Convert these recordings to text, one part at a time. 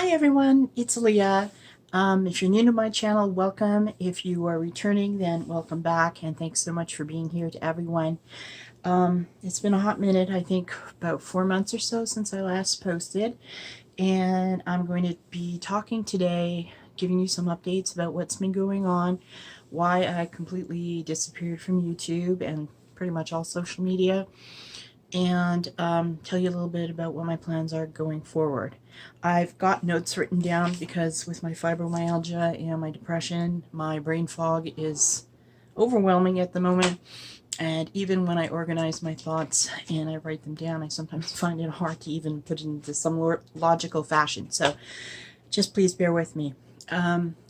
Hi everyone, it's Leah. If you're new to my channel, welcome. If you are returning, then welcome back, and thanks so much for being here to everyone. It's been a hot minute, I think about 4 months or so since I last posted, and I'm going to be talking today, giving you some updates about what's been going on, why I completely disappeared from YouTube and pretty much all social media, and tell you a little bit about what my plans are going forward. I've got notes written down because with my fibromyalgia and my depression, my brain fog is overwhelming at the moment. And even when I organize my thoughts and I write them down, I sometimes find it hard to even put it into some logical fashion. So just please bear with me.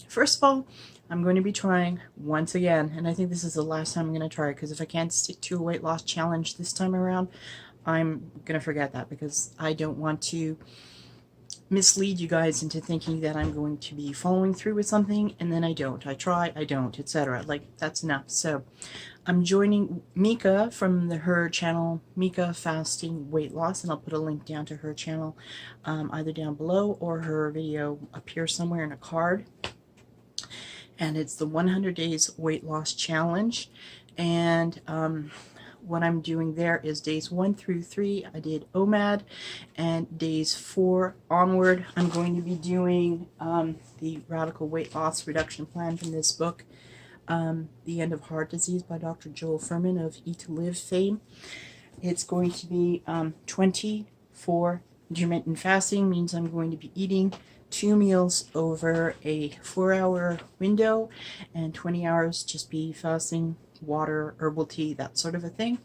First of all, I'm going to be trying once again, and I think this is the last time I'm going to try it, because if I can't stick to a weight loss challenge this time around, I'm going to forget that, because I don't want to mislead you guys into thinking that I'm going to be following through with something and then I don't. I try, I don't, etc. Like, that's enough. So I'm joining Mieka from her channel, Mieka Fasting Weight Loss, and I'll put a link down to her channel either down below or her video up here somewhere in a card. And it's the 100 Days Weight Loss Challenge. And what I'm doing there is days 1 through 3, I did OMAD, and days 4 onward, I'm going to be doing the Radical Weight Loss Reduction Plan from this book, The End of Heart Disease by Dr. Joel Fuhrman of Eat to Live fame. It's going to be 24 intermittent fasting, means I'm going to be eating 2 meals over a 4-hour window, and 20 hours just be fasting, water, herbal tea, that sort of a thing.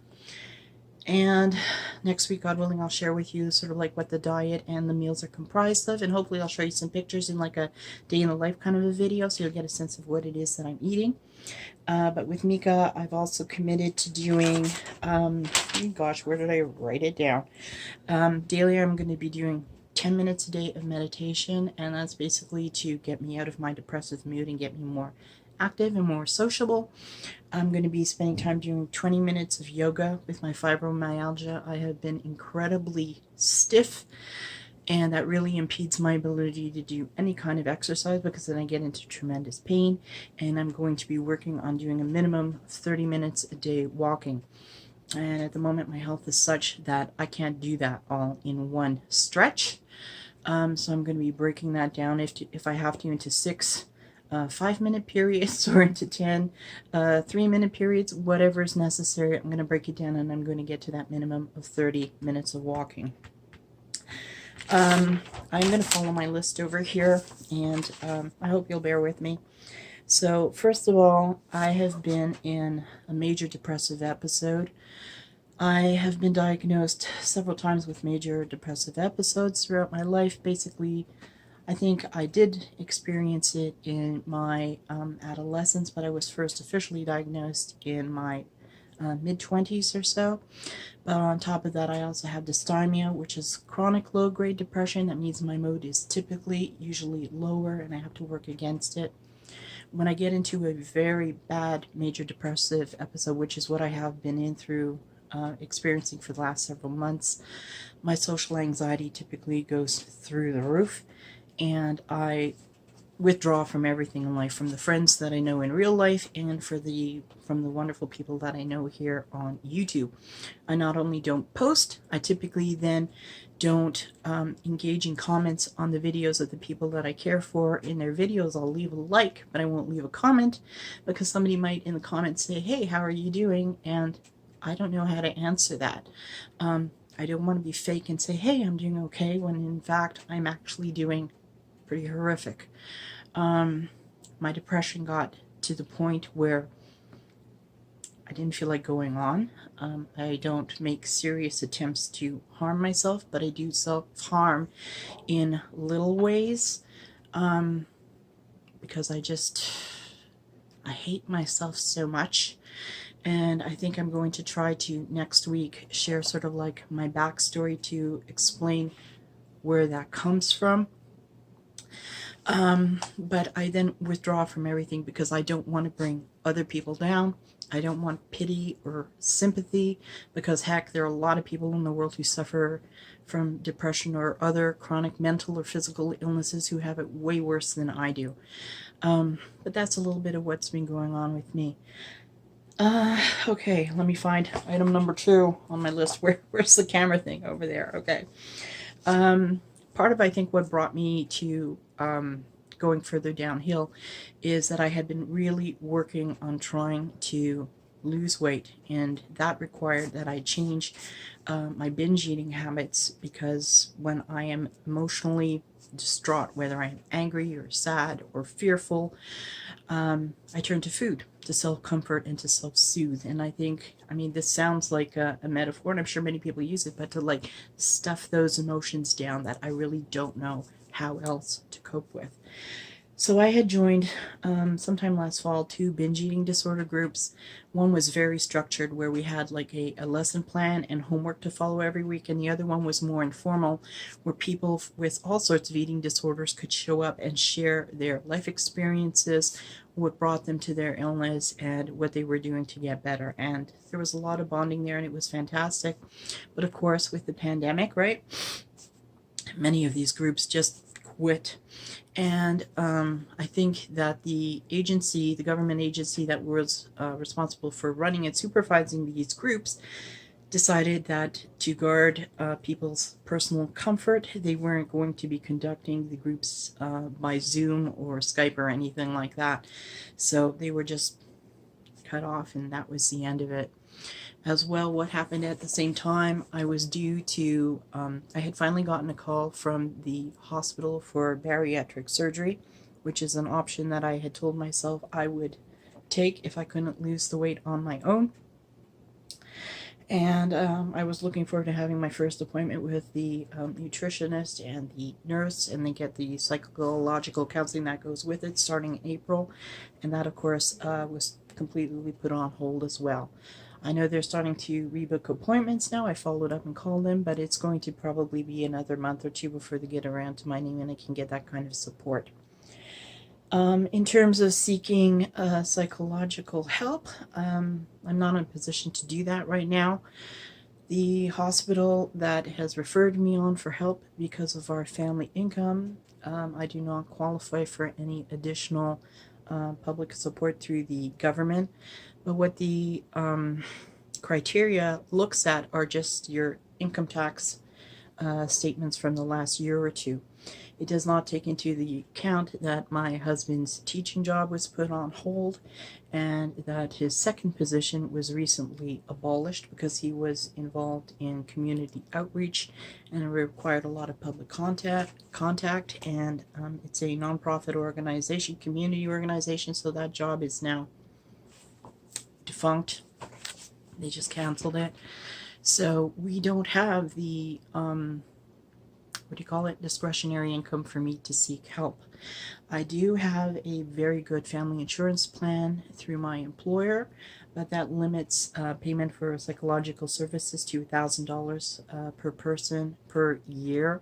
And next week, God willing, I'll share with you sort of like what the diet and the meals are comprised of, and hopefully I'll show you some pictures in like a day in the life kind of a video, so you'll get a sense of what it is that I'm eating. But with Mieka, I've also committed to doing, gosh, where did I write it down? Daily, I'm going to be doing 10 minutes a day of meditation, and that's basically to get me out of my depressive mood and get me more active and more sociable. I'm going to be spending time doing 20 minutes of yoga. With my fibromyalgia, I have been incredibly stiff, and that really impedes my ability to do any kind of exercise, because then I get into tremendous pain. And I'm going to be working on doing a minimum of 30 minutes a day walking. And at the moment, my health is such that I can't do that all in one stretch. So I'm going to be breaking that down, if I have to, into 6 5-minute periods, or into 10 3-minute periods, whatever is necessary. I'm going to break it down, and I'm going to get to that minimum of 30 minutes of walking. I'm going to follow my list over here, and I hope you'll bear with me. So first of all, I have been in a major depressive episode. I have been diagnosed several times with major depressive episodes throughout my life. Basically, I think I did experience it in my adolescence, but I was first officially diagnosed in my mid-20s or so. But on top of that, I also have dysthymia, which is chronic low-grade depression. That means my mood is usually lower, and I have to work against it. When I get into a very bad major depressive episode, which is what I have been in through experiencing for the last several months, my social anxiety typically goes through the roof, and I withdraw from everything in life, from the friends that I know in real life and from the wonderful people that I know here on YouTube. I not only don't post, I typically then don't engage in comments on the videos of the people that I care for. In their videos, I'll leave a like, but I won't leave a comment, because somebody might in the comments say, "Hey, how are you doing?" And I don't know how to answer that. I don't want to be fake and say, "Hey, I'm doing okay," when in fact I'm actually doing pretty horrific. My depression got to the point where I didn't feel like going on. I don't make serious attempts to harm myself, but I do self-harm in little ways, because I hate myself so much. And I think I'm going to try to next week share sort of like my backstory to explain where that comes from. But I then withdraw from everything, because I don't want to bring other people down. I don't want pity or sympathy, because heck, there are a lot of people in the world who suffer from depression or other chronic mental or physical illnesses who have it way worse than I do. But that's a little bit of what's been going on with me. Okay, let me find item number 2 on my list. Where's the camera thing? Over there. Okay. Part of, I think, what brought me to going further downhill is that I had been really working on trying to lose weight, and that required that I change my binge eating habits, because when I am emotionally distraught, whether I'm angry or sad or fearful, I turn to food to self-comfort and to self-soothe. And I think, I mean, this sounds like a metaphor, and I'm sure many people use it, but to like stuff those emotions down that I really don't know how else to cope with. So I had joined sometime last fall 2 binge eating disorder groups. One was very structured, where we had like a lesson plan and homework to follow every week, and the other one was more informal, where people with all sorts of eating disorders could show up and share their life experiences, what brought them to their illness, and what they were doing to get better. And there was a lot of bonding there, and it was fantastic. But of course, with the pandemic, right, many of these groups just quit. And I think that the agency, the government agency that was responsible for running and supervising these groups, decided that to guard people's personal comfort, they weren't going to be conducting the groups by Zoom or Skype or anything like that. So they were just cut off, and that was the end of it. As well, what happened at the same time, I was due to, I had finally gotten a call from the hospital for bariatric surgery, which is an option that I had told myself I would take if I couldn't lose the weight on my own. And I was looking forward to having my first appointment with the nutritionist and the nurse, and they get the psychological counseling that goes with it starting in April. And that, of course, was completely put on hold as well. I know they're starting to rebook appointments now. I followed up and called them, but it's going to probably be another month or 2 before they get around to my name and I can get that kind of support. In terms of seeking psychological help, I'm not in a position to do that right now. The hospital that has referred me on for help, because of our family income, I do not qualify for any additional public support through the government. But what the criteria looks at are just your income tax statements from the last year or 2. It does not take into the account that my husband's teaching job was put on hold, and that his second position was recently abolished because he was involved in community outreach, and it required a lot of public contact, and it's a nonprofit organization, community organization, so that job is now defunct. They just canceled it. So we don't have the discretionary income for me to seek help. I do have a very good family insurance plan through my employer, but that limits payment for psychological services to $1,000 per person per year.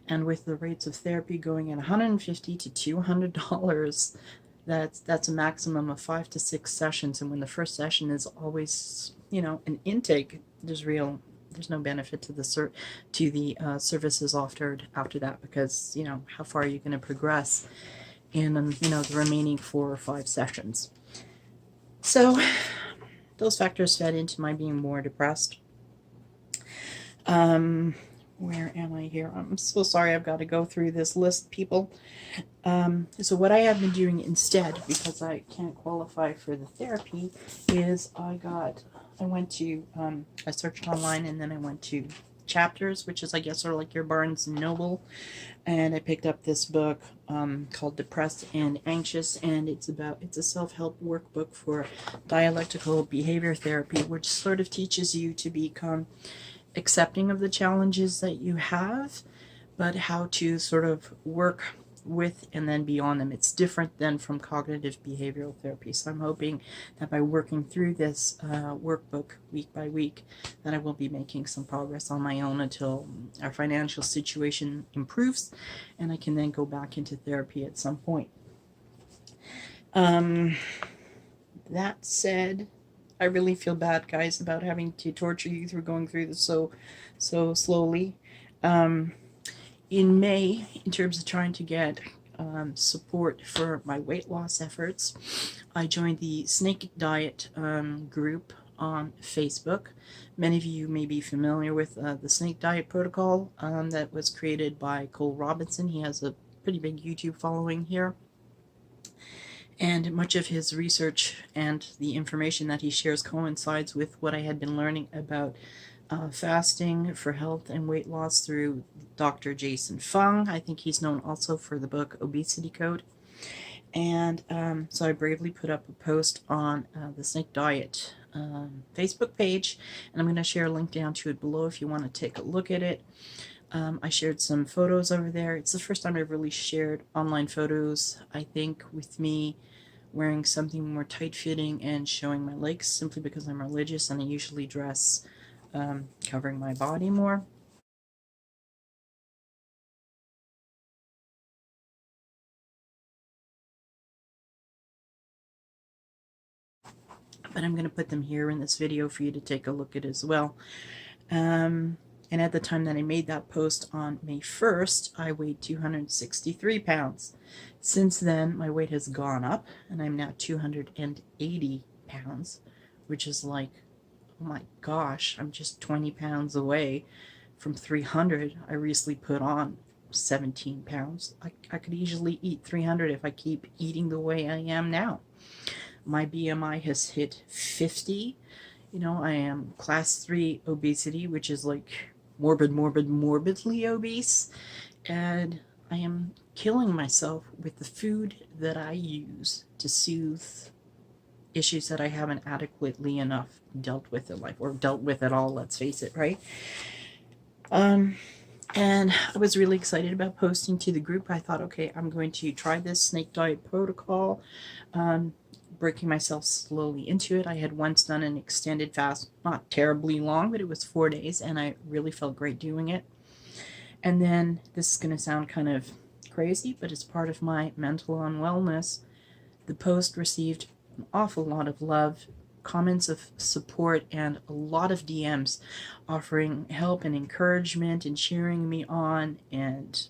And with the rates of therapy going at $150 to $200, that's a maximum of 5 to 6 sessions. And when the first session is always, an intake, there's no benefit to the services offered after that, because how far are you going to progress in the remaining 4 or 5 sessions. So those factors fed into my being more depressed. Where am I here? I'm so sorry, I've got to go through this list, people. So what I have been doing instead, because I can't qualify for the therapy, is I searched online, and then I went to Chapters, which is, I guess, sort of like your Barnes and Noble, and I picked up this book called Depressed and Anxious, and it's a self-help workbook for dialectical behavior therapy, which sort of teaches you to become accepting of the challenges that you have, but how to sort of work with and then beyond them. It's different than from cognitive behavioral therapy. So I'm hoping that by working through this workbook week by week, that I will be making some progress on my own until our financial situation improves, and I can then go back into therapy at some point. That said, I really feel bad, guys, about having to torture you through going through this so slowly. Um, in May, in terms of trying to get support for my weight loss efforts, I joined the Snake Diet group on Facebook. Many of you may be familiar with the Snake Diet protocol that was created by Cole Robinson. He has a pretty big YouTube following here. And much of his research and the information that he shares coincides with what I had been learning about fasting for health and weight loss through Dr. Jason Fung. I think he's known also for the book Obesity Code. And so I bravely put up a post on the Snake Diet Facebook page, and I'm going to share a link down to it below if you want to take a look at it. I shared some photos over there. It's the first time I've really shared online photos, I think, with me wearing something more tight-fitting and showing my legs, simply because I'm religious and I usually dress covering my body more. But I'm going to put them here in this video for you to take a look at as well. And at the time that I made that post on May 1st, I weighed 263 pounds. Since then, my weight has gone up, and I'm now 280 pounds, which is like, oh my gosh, I'm just 20 pounds away from 300. I recently put on 17 pounds. I could easily eat 300 if I keep eating the way I am now. My BMI has hit 50. You know, I am class 3 obesity, which is like morbidly obese. And I am killing myself with the food that I use to soothe issues that I haven't adequately enough dealt with in life, or dealt with at all, let's face it, right? And I was really excited about posting to the group. I thought, okay, I'm going to try this Snake Diet protocol, breaking myself slowly into it. I had once done an extended fast, not terribly long, but it was 4 days, and I really felt great doing it. And then, this is going to sound kind of crazy, but it's part of my mental unwellness. The post received an awful lot of love, comments of support, and a lot of DMs offering help and encouragement and cheering me on. And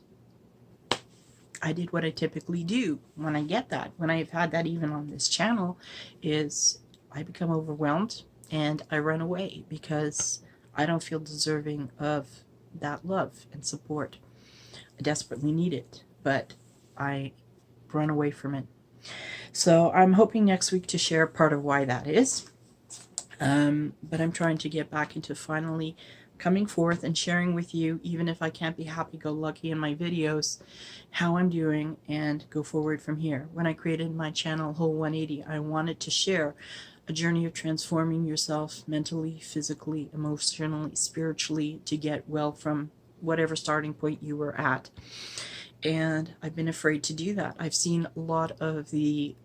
I did what I typically do when I get that, when I've had that even on this channel, is I become overwhelmed and I run away because I don't feel deserving of that love and support. I desperately need it, but I run away from it. So I'm hoping next week to share part of why that is. But I'm trying to get back into finally coming forth and sharing with you, even if I can't be happy-go-lucky in my videos, how I'm doing and go forward from here. When I created my channel Whole 180, I wanted to share a journey of transforming yourself mentally, physically, emotionally, spiritually, to get well from whatever starting point you were at. And I've been afraid to do that. I've seen a lot of the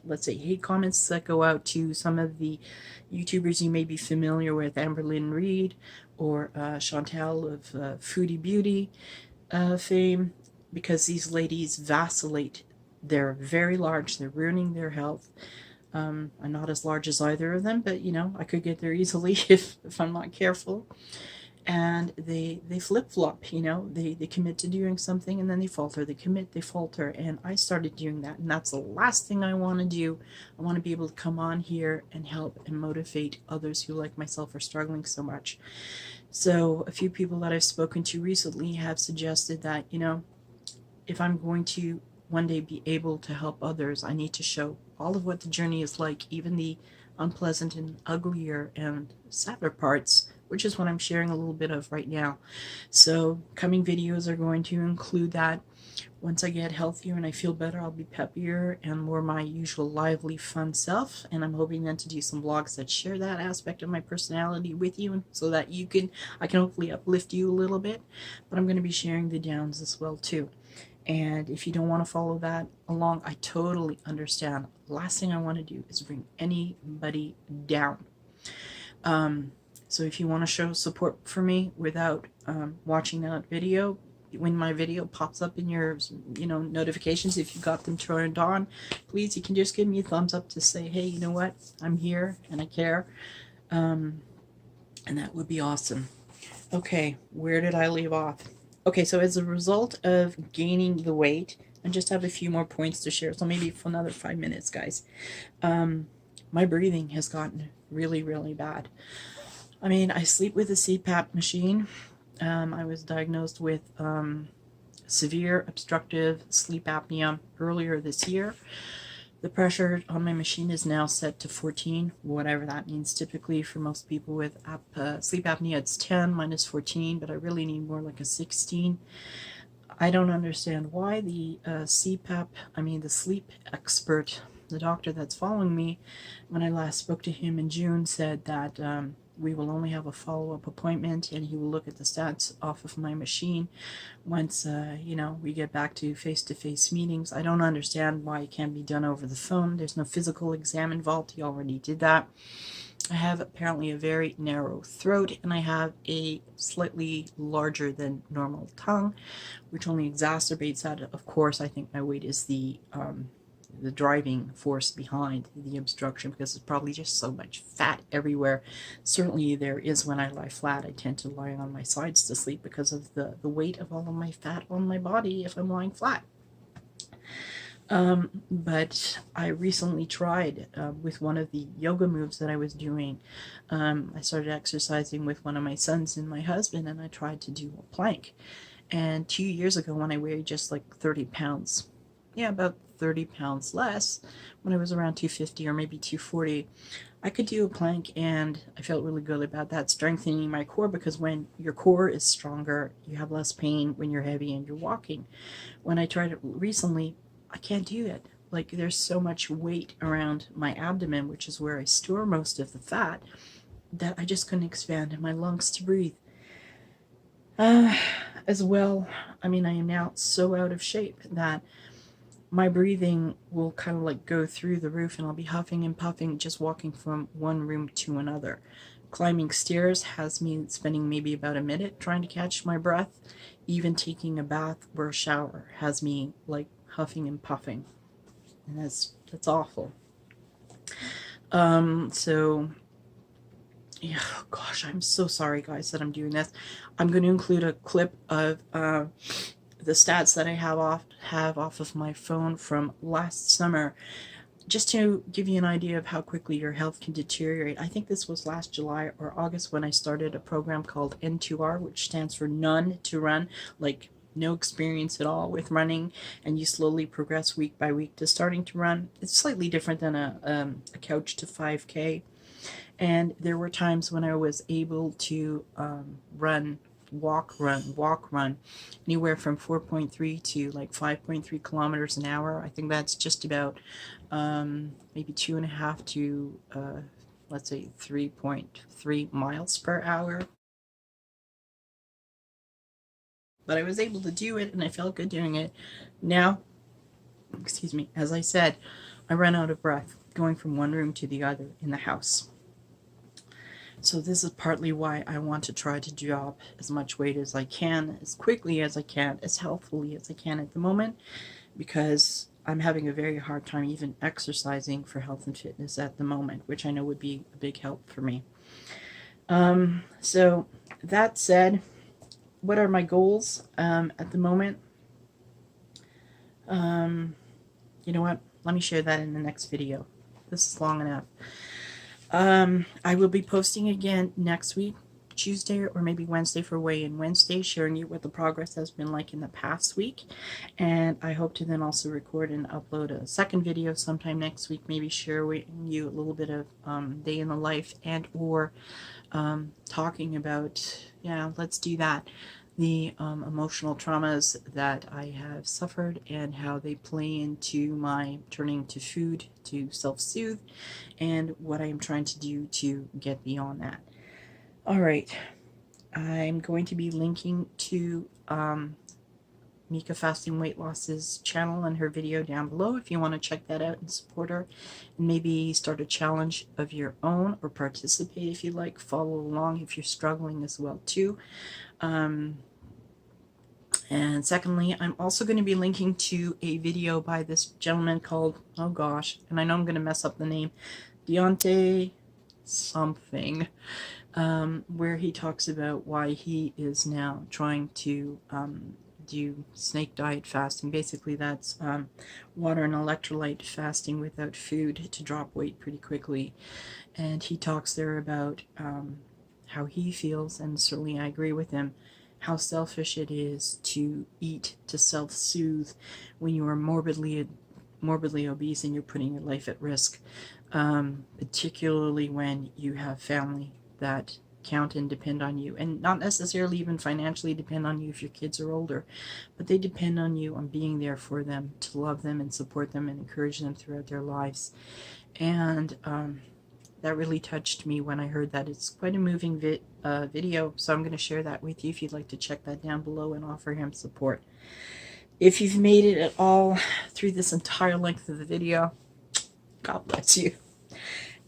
let's say hate comments that go out to some of the YouTubers you may be familiar with, Amberlynn Reed or Chantal of Foodie Beauty fame, because these ladies vacillate. They're very large, they're ruining their health. I'm not as large as either of them, but you know, I could get there easily if I'm not careful. And they flip-flop, you know, they commit to doing something and then they falter, they commit, they falter, and I started doing that, and that's the last thing I want to do. I want to be able to come on here and help and motivate others who, like myself, are struggling so much. So a few people that I've spoken to recently have suggested that, you know, if I'm going to one day be able to help others, I need to show all of what the journey is like, even the unpleasant and uglier and sadder parts, which is what I'm sharing a little bit of right now. So coming videos are going to include that. Once I get healthier and I feel better, I'll be peppier and more my usual lively, fun self. And I'm hoping then to do some vlogs that share that aspect of my personality with you, so that I can hopefully uplift you a little bit. But I'm going to be sharing the downs as well too. And if you don't want to follow that along, I totally understand. Last thing I want to do is bring anybody down. So if you want to show support for me without watching that video, when my video pops up in your, notifications, if you got them turned on, please, you can just give me a thumbs up to say, hey, you know what, I'm here and I care. And that would be awesome. Okay, where did I leave off? Okay, so as a result of gaining the weight, I just have a few more points to share, so maybe for another 5 minutes, guys. My breathing has gotten really, really bad. I mean, I sleep with a CPAP machine. I was diagnosed with severe obstructive sleep apnea earlier this year. The pressure on my machine is now set to 14, whatever that means. Typically, for most people with sleep apnea, it's 10 minus 14, but I really need more like a 16. I don't understand why the the sleep expert, the doctor that's following me, when I last spoke to him in June, said that we will only have a follow-up appointment and he will look at the stats off of my machine once we get back to face-to-face meetings. I don't understand why it can't be done over the phone. There's no physical exam involved. He already did that. I have apparently a very narrow throat and I have a slightly larger than normal tongue, which only exacerbates that. Of course, I think my weight is the driving force behind the obstruction, because there's probably just so much fat everywhere. Certainly there is when I lie flat. I tend to lie on my sides to sleep because of the weight of all of my fat on my body if I'm lying flat. But I recently tried with one of the yoga moves that I was doing. I started exercising with one of my sons and my husband, and I tried to do a plank. And 2 years ago, when I weighed just like 30 pounds, about 30 pounds less, when I was around 250 or maybe 240, I could do a plank, and I felt really good about that, strengthening my core, because when your core is stronger, you have less pain when you're heavy and you're walking. When I tried it recently, I can't do it. Like, there's so much weight around my abdomen, which is where I store most of the fat, that I just couldn't expand my lungs to breathe. As well, I am now so out of shape that my breathing will kind of like go through the roof, and I'll be huffing and puffing just walking from one room to another. Climbing stairs has me spending maybe about a minute trying to catch my breath. Even taking a bath or a shower has me like huffing and puffing, and that's awful. So yeah, gosh, I'm so sorry, guys, that I'm doing this. I'm going to include a clip of the stats that I have off of my phone from last summer, just to give you an idea of how quickly your health can deteriorate. I think this was last July or August when I started a program called N2R, which stands for none to run, like no experience at all with running, and you slowly progress week by week to starting to run. It's slightly different than a couch to 5K. And there were times when I was able to walk, run, anywhere from 4.3 to like 5.3 kilometers an hour. I think that's just about maybe 2.5 to, let's say, 3.3 miles per hour. But I was able to do it, and I felt good doing it. Now, as I said, I run out of breath going from one room to the other in the house. So this is partly why I want to try to drop as much weight as I can, as quickly as I can, as healthfully as I can at the moment, because I'm having a very hard time even exercising for health and fitness at the moment, which I know would be a big help for me. So that said, what are my goals at the moment? You know what? Let me share that in the next video. This is long enough. I will be posting again next week, Tuesday or maybe Wednesday for Weigh-In Wednesday, sharing you what the progress has been like in the past week. And I hope to then also record and upload a second video sometime next week, maybe share with you a little bit of day in the life, and or talking about, let's do that, the emotional traumas that I have suffered and how they play into my turning to food to self-soothe, and what I am trying to do to get beyond that. All right, I'm going to be linking to Mieka Fasting Weight Loss's channel and her video down below if you want to check that out and support her, and maybe start a challenge of your own, or participate if you like, follow along if you're struggling as well too. And And secondly, I'm also going to be linking to a video by this gentleman called, oh gosh, and I know I'm going to mess up the name, Dionta something, where he talks about why he is now trying to do snake diet fasting. Basically, that's water and electrolyte fasting without food to drop weight pretty quickly. And he talks there about how he feels, and certainly I agree with him, how selfish it is to eat to self-soothe when you are morbidly obese and you're putting your life at risk, particularly when you have family that count and depend on you, and not necessarily even financially depend on you if your kids are older, but they depend on you, on being there for them, to love them and support them and encourage them throughout their lives. And that really touched me when I heard that. It's quite a moving video, so I'm going to share that with you if you'd like to check that down below and offer him support. If you've made it at all through this entire length of the video, God bless you.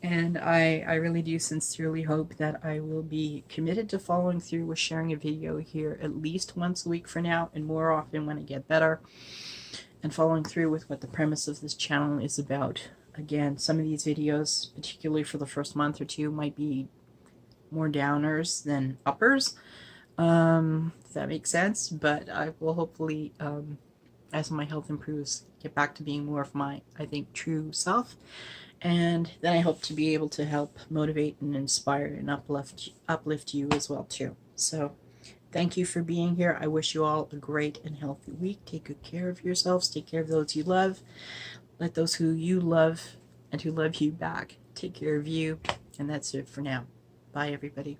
And I really do sincerely hope that I will be committed to following through with sharing a video here at least once a week for now, and more often when I get better, and following through with what the premise of this channel is about. Again, some of these videos, particularly for the first month or two, might be more downers than uppers, if that makes sense, but I will hopefully, as my health improves, get back to being more of my, I think, true self. And then I hope to be able to help motivate and inspire and uplift you as well too. So thank you for being here. I wish you all a great and healthy week. Take good care of yourselves. Take care of those you love. Let those who you love and who love you back take care of you. And that's it for now. Bye, everybody.